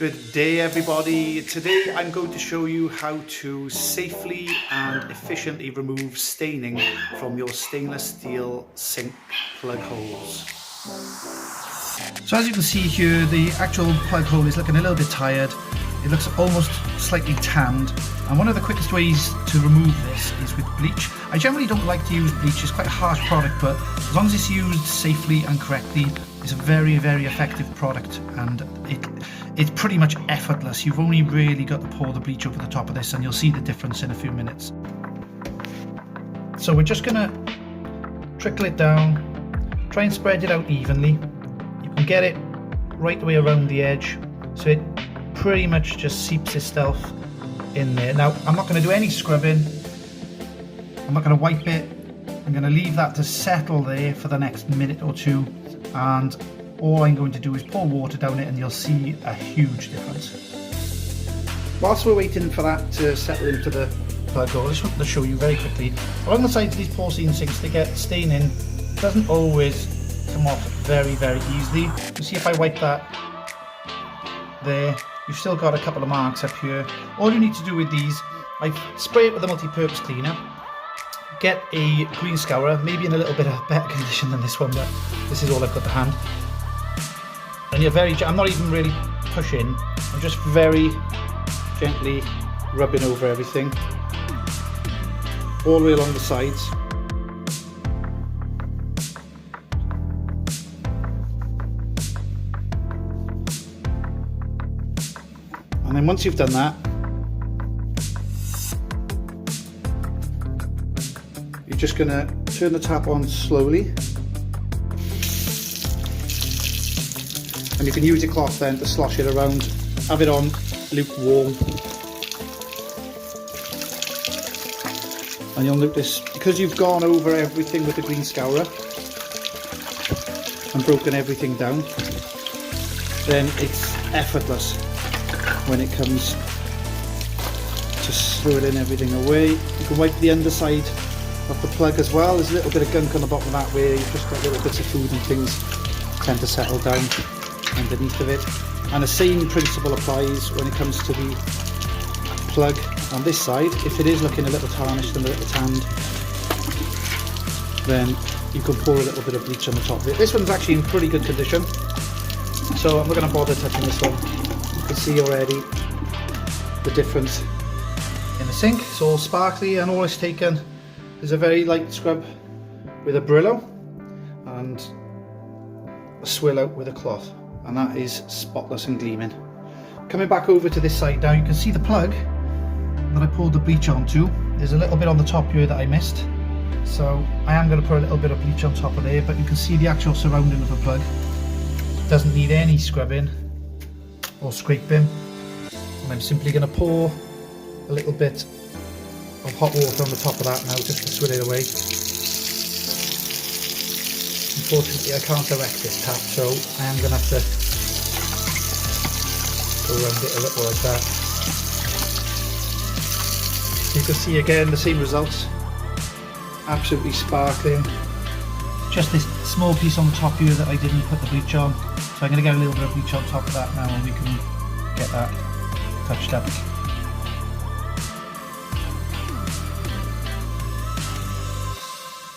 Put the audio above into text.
Good day everybody. Today I'm going to show you how to safely and efficiently remove staining from your stainless steel sink plug holes. So as you can see here, the actual plug hole is looking a little bit tired. It looks almost slightly tanned, and one of the quickest ways to remove this is with bleach. I generally don't like to use bleach, it's quite a harsh product, but as long as it's used safely and correctly, it's a very, very effective product, and it's pretty much effortless. You've only really got to pour the bleach over the top of this and you'll see the difference in a few minutes. So we're just gonna trickle it down, try and spread it out evenly. You can get it right the way around the edge, so it pretty much just seeps itself in there. Now I'm not going to do any scrubbing, I'm not going to wipe it, I'm going to leave that to settle there for the next minute or two, and all I'm going to do is pour water down it and you'll see a huge difference. Whilst we're waiting for that to settle into the plug hole, I just wanted to show you very quickly, along the sides of these porcelain sinks they get staining. It doesn't always come off very, very easily. You see if I wipe that there, you've still got a couple of marks up here. All you need to do with these, I spray it with a multi-purpose cleaner, get a green scourer, maybe in a little bit of better condition than this one, but this is all I've got to hand. And you're I'm not even really pushing, I'm just very gently rubbing over everything, all the way along the sides. And then once you've done that, you're just going to turn the tap on slowly, and you can use your cloth then to slosh it around. Have it on lukewarm, and you'll notice, because you've gone over everything with the green scourer and broken everything down, then it's effortless when it comes to throwing everything away. You can wipe the underside of the plug as well. There's a little bit of gunk on the bottom of that where you've just got little bits of food and things tend to settle down underneath of it. And the same principle applies when it comes to the plug on this side. If it is looking a little tarnished and a little tanned, then you can pour a little bit of bleach on the top of it. This one's actually in pretty good condition, so I'm not going to bother touching this one. You can see already the difference in the sink. It's all sparkly, and all it's taken is a very light scrub with a Brillo and a swill out with a cloth, and that is spotless and gleaming. Coming back over to this side now, you can see the plug that I poured the bleach onto. There's a little bit on the top here that I missed, so I am going to put a little bit of bleach on top of there, but you can see the actual surrounding of the plug. It doesn't need any scrubbing or scraping, and I'm simply going to pour a little bit of hot water on the top of that now, just to swill it away. Unfortunately I can't direct this tap, so I am going to have to go around it a little like that. You can see again the same results, absolutely sparkling. Just this small piece on the top here that I didn't put the bleach on, so I'm going to get a little bit of bleach on top of that now and we can get that touched up.